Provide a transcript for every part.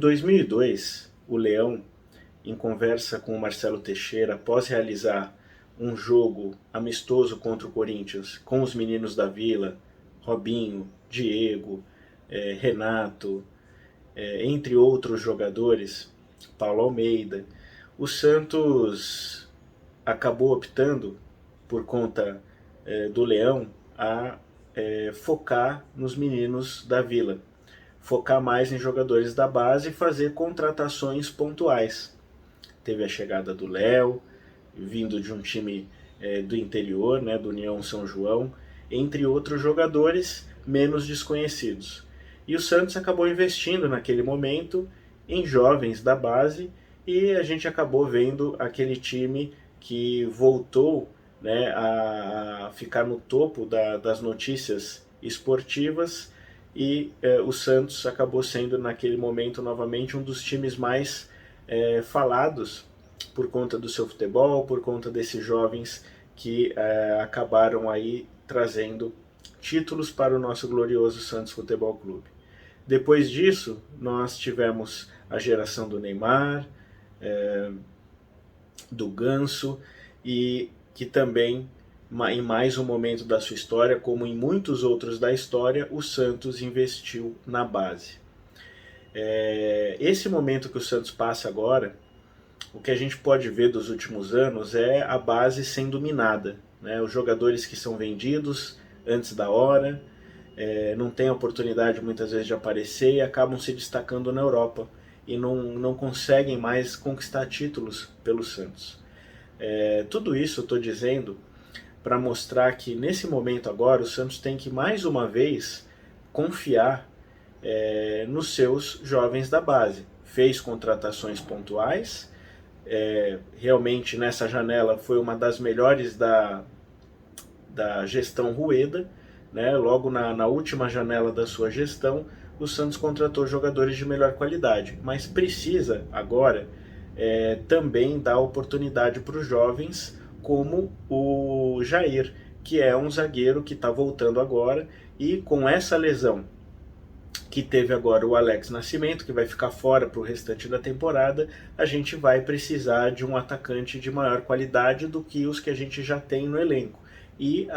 2002, o Leão, em conversa com o Marcelo Teixeira, após realizar um jogo amistoso contra o Corinthians, com os meninos da Vila, Robinho, Diego, Renato, entre outros jogadores, Paulo Almeida, o Santos acabou optando, por conta do Leão, a focar nos meninos da Vila, focar mais em jogadores da base e fazer contratações pontuais. Teve a chegada do Léo, vindo de um time do interior, né, do União São João, entre outros jogadores menos desconhecidos. E o Santos acabou investindo naquele momento em jovens da base e a gente acabou vendo aquele time que voltou, né, a ficar no topo das notícias esportivas e o Santos acabou sendo naquele momento novamente um dos times mais falados por conta do seu futebol, por conta desses jovens que acabaram aí trazendo títulos para o nosso glorioso Santos Futebol Clube. Depois disso, nós tivemos a geração do Neymar, do Ganso, e que também, em mais um momento da sua história, como em muitos outros da história, o Santos investiu na base. Esse momento que o Santos passa agora, o que a gente pode ver dos últimos anos é a base sendo minada, né? Os jogadores que são vendidos antes da hora, não têm a oportunidade muitas vezes de aparecer e acabam se destacando na Europa e não conseguem mais conquistar títulos pelo Santos. Tudo isso eu estou dizendo para mostrar que nesse momento agora o Santos tem que mais uma vez confiar nos seus jovens da base. Fez contratações pontuais, realmente nessa janela foi uma das melhores da gestão Rueda, né? Logo na última janela da sua gestão, o Santos contratou jogadores de melhor qualidade, mas precisa agora também dar oportunidade para os jovens, como o Jair, que é um zagueiro que está voltando agora, e com essa lesão que teve agora o Alex Nascimento, que vai ficar fora para o restante da temporada, a gente vai precisar de um atacante de maior qualidade do que os que a gente já tem no elenco. E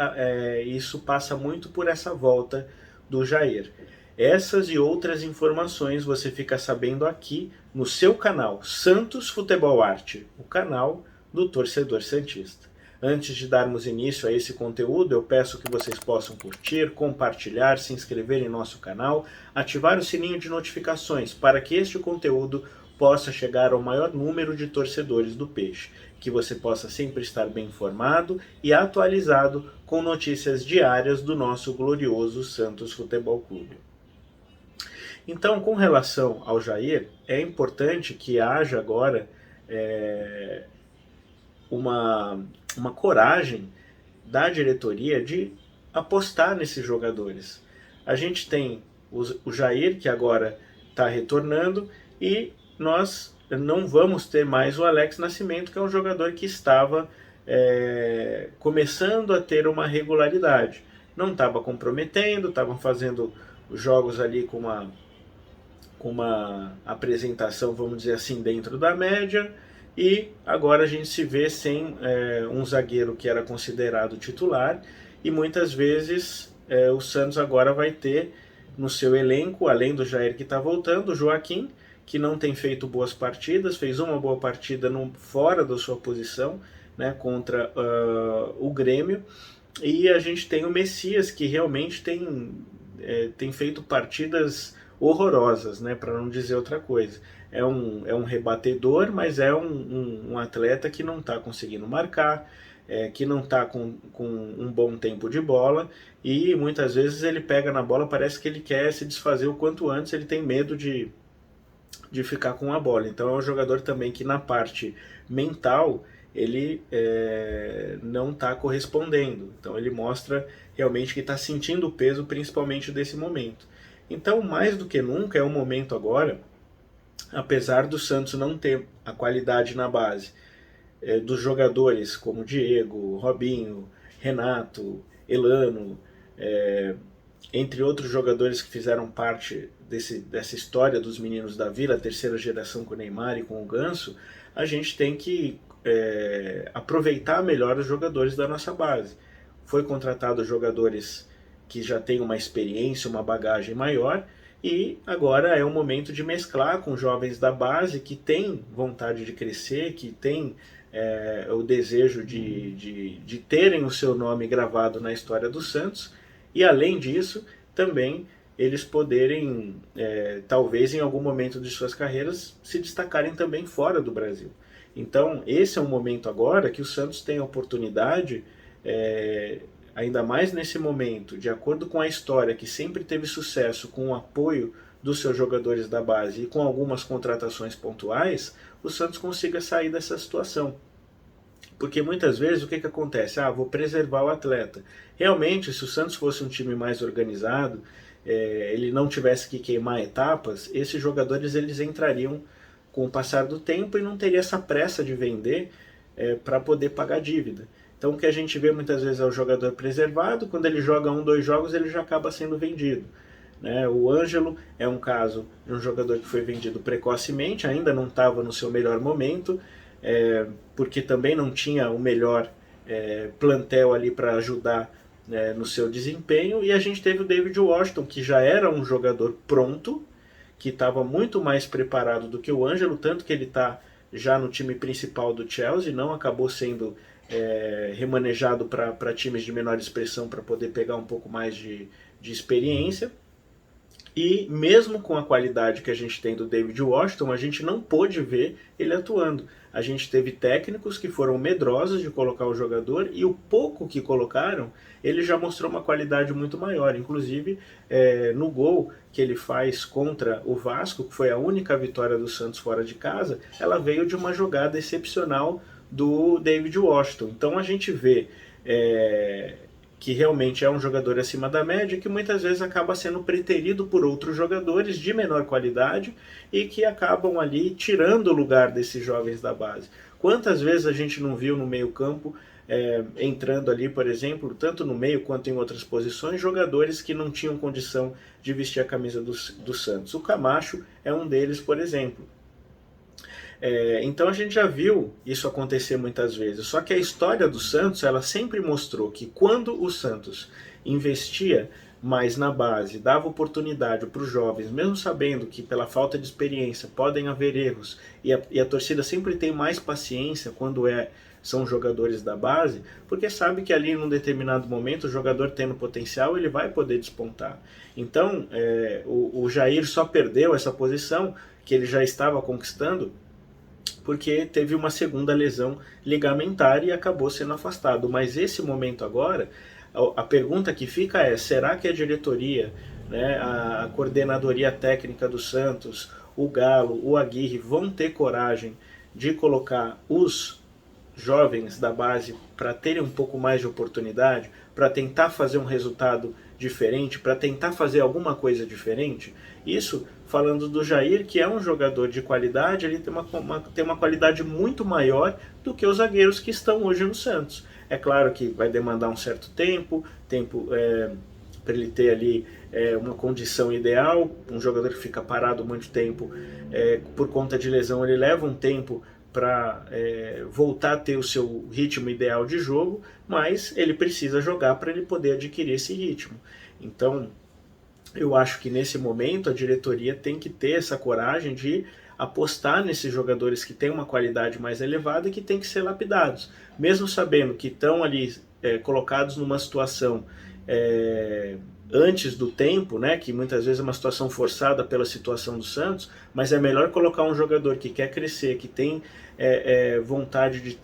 isso passa muito por essa volta do Jair. Essas e outras informações você fica sabendo aqui no seu canal Santos Futebol Arte, o canal do torcedor santista. Antes de darmos início a esse conteúdo, eu peço que vocês possam curtir, compartilhar, se inscrever em nosso canal, ativar o sininho de notificações para que este conteúdo possa chegar ao maior número de torcedores do Peixe, que você possa sempre estar bem informado e atualizado com notícias diárias do nosso glorioso Santos Futebol Clube. Então, com relação ao Jair, é importante que haja agora uma coragem da diretoria de apostar nesses jogadores. A gente tem o Jair, que agora está retornando, e nós não vamos ter mais o Alex Nascimento, que é um jogador que estava começando a ter uma regularidade. Não estava comprometendo, estavam fazendo jogos ali com uma apresentação, vamos dizer assim, dentro da média, e agora a gente se vê sem um zagueiro que era considerado titular, e muitas vezes o Santos agora vai ter no seu elenco, além do Jair que está voltando, o Joaquim, que não tem feito boas partidas, fez uma boa partida fora da sua posição, né, contra o Grêmio, e a gente tem o Messias, que realmente tem feito partidas horrorosas, né, para não dizer outra coisa. É um rebatedor, mas é um atleta que não está conseguindo marcar, que não está com um bom tempo de bola, e muitas vezes ele pega na bola, parece que ele quer se desfazer o quanto antes, ele tem medo de ficar com a bola. Então é um jogador também que na parte mental ele não está correspondendo. Então ele mostra realmente que está sentindo o peso, principalmente desse momento. Então, mais do que nunca, é um momento agora, apesar do Santos não ter a qualidade na base dos jogadores como Diego, Robinho, Renato, Elano, entre outros jogadores que fizeram parte dessa história dos meninos da Vila, a terceira geração com o Neymar e com o Ganso, a gente tem que aproveitar melhor os jogadores da nossa base. Foi contratado jogadores que já têm uma experiência, uma bagagem maior, e agora é o momento de mesclar com jovens da base que têm vontade de crescer, que têm o desejo de terem o seu nome gravado na história do Santos, e além disso, também eles poderem, talvez em algum momento de suas carreiras, se destacarem também fora do Brasil. Então, esse é um momento agora que o Santos tem a oportunidade, ainda mais nesse momento, de acordo com a história, que sempre teve sucesso com o apoio dos seus jogadores da base e com algumas contratações pontuais, o Santos consiga sair dessa situação. Porque muitas vezes o que acontece? Vou preservar o atleta. Realmente, se o Santos fosse um time mais organizado, ele não tivesse que queimar etapas, esses jogadores eles entrariam com o passar do tempo e não teria essa pressa de vender para poder pagar dívida. Então o que a gente vê muitas vezes é o jogador preservado, quando ele joga 1, 2 jogos ele já acaba sendo vendido. O Ângelo é um caso de um jogador que foi vendido precocemente, ainda não estava no seu melhor momento, porque também não tinha o melhor plantel ali para ajudar no seu desempenho, e a gente teve o David Washington, que já era um jogador pronto, que estava muito mais preparado do que o Ângelo, tanto que ele está já no time principal do Chelsea, não acabou sendo remanejado para times de menor expressão para poder pegar um pouco mais de experiência. E mesmo com a qualidade que a gente tem do David Washington, a gente não pôde ver ele atuando. A gente teve técnicos que foram medrosos de colocar o jogador, e o pouco que colocaram, ele já mostrou uma qualidade muito maior. Inclusive, no gol que ele faz contra o Vasco, que foi a única vitória do Santos fora de casa, ela veio de uma jogada excepcional do David Washington. Então a gente vê que realmente é um jogador acima da média, que muitas vezes acaba sendo preterido por outros jogadores de menor qualidade e que acabam ali tirando o lugar desses jovens da base. Quantas vezes a gente não viu no meio-campo, entrando ali, por exemplo, tanto no meio quanto em outras posições, jogadores que não tinham condição de vestir a camisa do Santos. O Camacho é um deles, por exemplo. Então a gente já viu isso acontecer muitas vezes, só que a história do Santos, ela sempre mostrou que quando o Santos investia mais na base, dava oportunidade para os jovens, mesmo sabendo que pela falta de experiência podem haver erros, e a torcida sempre tem mais paciência quando são jogadores da base, porque sabe que ali num determinado momento o jogador tendo potencial, ele vai poder despontar. Então o Jair só perdeu essa posição que ele já estava conquistando porque teve uma segunda lesão ligamentar e acabou sendo afastado. Mas esse momento agora, a pergunta que fica é: será que a diretoria, a coordenadoria técnica do Santos, o Galo, o Aguirre vão ter coragem de colocar os jovens da base para terem um pouco mais de oportunidade, para tentar fazer um resultado diferente, para tentar fazer alguma coisa diferente? Isso falando do Jair, que é um jogador de qualidade, ele tem uma qualidade muito maior do que os zagueiros que estão hoje no Santos. É claro que vai demandar um certo tempo para ele ter ali uma condição ideal. Um jogador que fica parado muito tempo por conta de lesão, ele leva um tempo para voltar a ter o seu ritmo ideal de jogo, mas ele precisa jogar para ele poder adquirir esse ritmo. Então, eu acho que nesse momento a diretoria tem que ter essa coragem de apostar nesses jogadores que têm uma qualidade mais elevada e que têm que ser lapidados, mesmo sabendo que estão ali colocados numa situação antes do tempo, que muitas vezes é uma situação forçada pela situação do Santos, mas é melhor colocar um jogador que quer crescer, que tem vontade de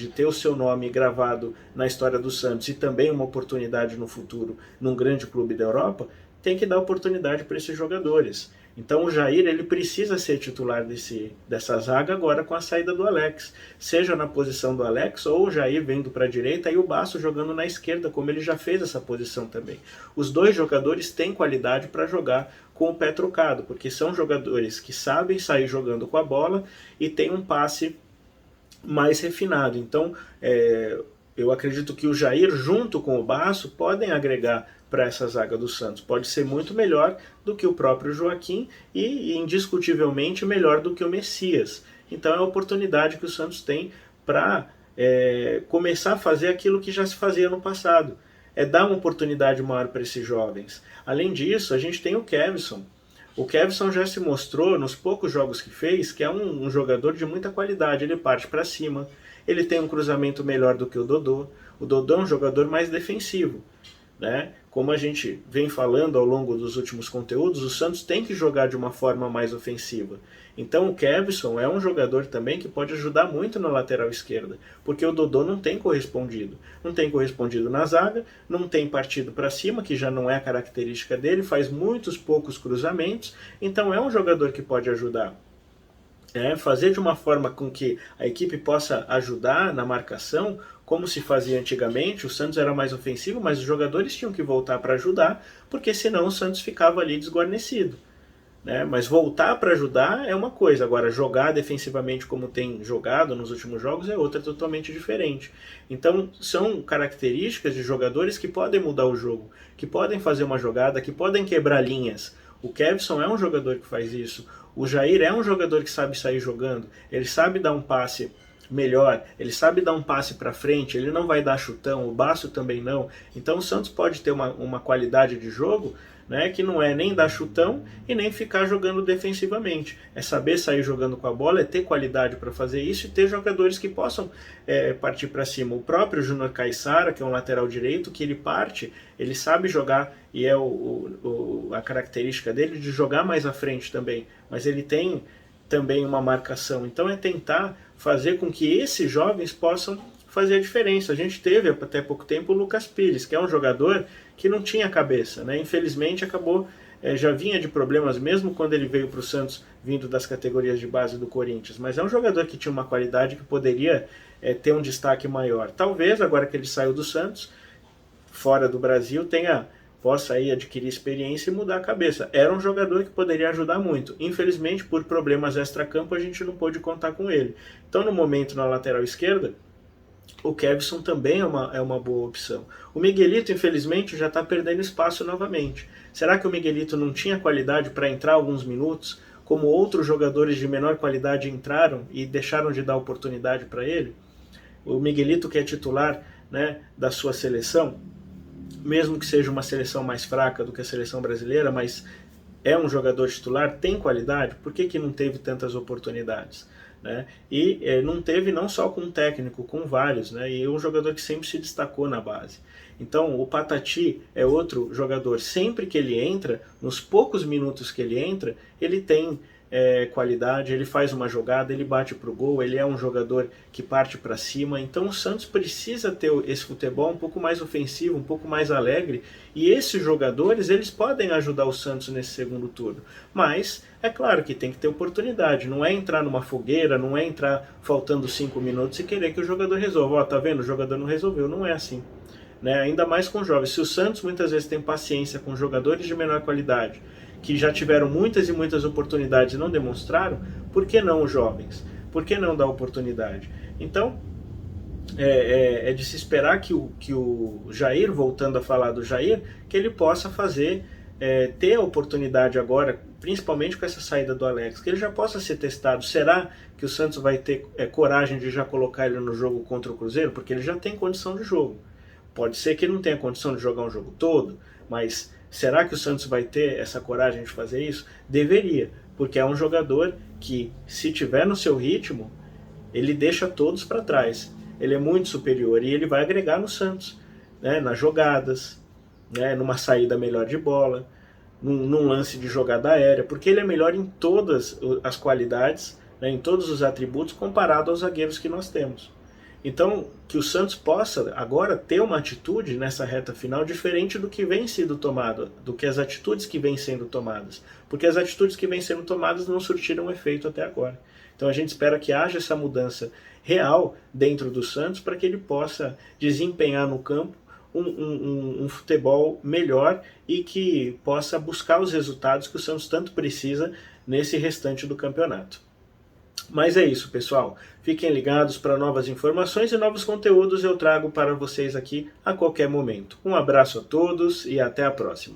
ter o seu nome gravado na história do Santos e também uma oportunidade no futuro num grande clube da Europa, tem que dar oportunidade para esses jogadores. Então o Jair, ele precisa ser titular dessa zaga agora com a saída do Alex, seja na posição do Alex ou o Jair vindo para a direita e o Basso jogando na esquerda, como ele já fez essa posição também. Os dois jogadores têm qualidade para jogar com o pé trocado, porque são jogadores que sabem sair jogando com a bola e têm um passe mais refinado. Então eu acredito que o Jair, junto com o Basso, podem agregar para essa zaga do Santos. Pode ser muito melhor do que o próprio Joaquim e indiscutivelmente melhor do que o Messias. Então é a oportunidade que o Santos tem para começar a fazer aquilo que já se fazia no passado. É dar uma oportunidade maior para esses jovens. Além disso, a gente tem o Kevson. O Kevson já se mostrou, nos poucos jogos que fez, que é um jogador de muita qualidade. Ele parte para cima, ele tem um cruzamento melhor do que o Dodô. O Dodô é um jogador mais defensivo, né? Como a gente vem falando ao longo dos últimos conteúdos, o Santos tem que jogar de uma forma mais ofensiva. Então o Kevson é um jogador também que pode ajudar muito na lateral esquerda, porque o Dodô não tem correspondido. Não tem correspondido na zaga, não tem partido para cima, que já não é a característica dele, faz muitos poucos cruzamentos, então é um jogador que pode ajudar. Fazer de uma forma com que a equipe possa ajudar na marcação, como se fazia antigamente. O Santos era mais ofensivo, mas os jogadores tinham que voltar para ajudar, porque senão o Santos ficava ali desguarnecido. Mas voltar para ajudar é uma coisa, agora jogar defensivamente como tem jogado nos últimos jogos é outra totalmente diferente. Então são características de jogadores que podem mudar o jogo, que podem fazer uma jogada, que podem quebrar linhas. O Kevson é um jogador que faz isso. O Jair é um jogador que sabe sair jogando, ele sabe dar um passe melhor, ele sabe dar um passe para frente, ele não vai dar chutão, o Basso também não. Então o Santos pode ter uma qualidade de jogo, que não é nem dar chutão e nem ficar jogando defensivamente. É saber sair jogando com a bola, é ter qualidade para fazer isso e ter jogadores que possam partir para cima. O próprio Júnior Caissara, que é um lateral direito, que ele parte, ele sabe jogar e é a característica dele de jogar mais à frente também, mas ele tem também uma marcação. Então é tentar fazer com que esses jovens possam fazer a diferença. A gente teve até pouco tempo o Lucas Pires, que é um jogador que não tinha cabeça, Infelizmente acabou, já vinha de problemas mesmo quando ele veio para o Santos, vindo das categorias de base do Corinthians, mas é um jogador que tinha uma qualidade que poderia ter um destaque maior. Talvez agora que ele saiu do Santos, fora do Brasil, possa aí adquirir experiência e mudar a cabeça. Era um jogador que poderia ajudar muito. Infelizmente, por problemas extra-campo, a gente não pôde contar com ele. Então, no momento, na lateral esquerda, o Kevson também é uma boa opção. O Miguelito, infelizmente, já está perdendo espaço novamente. Será que o Miguelito não tinha qualidade para entrar alguns minutos, como outros jogadores de menor qualidade entraram e deixaram de dar oportunidade para ele? O Miguelito, que é titular da sua seleção, mesmo que seja uma seleção mais fraca do que a seleção brasileira, mas é um jogador titular, tem qualidade, por que não teve tantas oportunidades? E não teve não só com um técnico, com vários, e é um jogador que sempre se destacou na base. Então o Patati é outro jogador, sempre que ele entra, nos poucos minutos que ele entra, ele tem qualidade, ele faz uma jogada, ele bate pro gol, ele é um jogador que parte para cima. Então o Santos precisa ter esse futebol um pouco mais ofensivo, um pouco mais alegre, e esses jogadores eles podem ajudar o Santos nesse segundo turno. Mas é claro que tem que ter oportunidade, não é entrar numa fogueira, não é entrar faltando 5 minutos e querer que o jogador resolva. Tá vendo? O jogador não resolveu, não é assim. Ainda mais com jovens. Se o Santos muitas vezes tem paciência com jogadores de menor qualidade, que já tiveram muitas e muitas oportunidades e não demonstraram, por que não os jovens? Por que não dar oportunidade? Então, é de se esperar que o Jair, voltando a falar do Jair, que ele possa ter a oportunidade agora, principalmente com essa saída do Alex, que ele já possa ser testado. Será que o Santos vai ter coragem de já colocar ele no jogo contra o Cruzeiro? Porque ele já tem condição de jogo. Pode ser que ele não tenha condição de jogar um jogo todo, mas será que o Santos vai ter essa coragem de fazer isso? Deveria, porque é um jogador que, se tiver no seu ritmo, ele deixa todos para trás. Ele é muito superior e ele vai agregar no Santos, nas jogadas, numa saída melhor de bola, num lance de jogada aérea, porque ele é melhor em todas as qualidades, em todos os atributos, comparado aos zagueiros que nós temos. Então, que o Santos possa agora ter uma atitude nessa reta final diferente do que vem sendo tomado, do que as atitudes que vêm sendo tomadas. Porque as atitudes que vêm sendo tomadas não surtiram efeito até agora. Então a gente espera que haja essa mudança real dentro do Santos para que ele possa desempenhar no campo um futebol melhor e que possa buscar os resultados que o Santos tanto precisa nesse restante do campeonato. Mas é isso, pessoal. Fiquem ligados para novas informações e novos conteúdos eu trago para vocês aqui a qualquer momento. Um abraço a todos e até a próxima.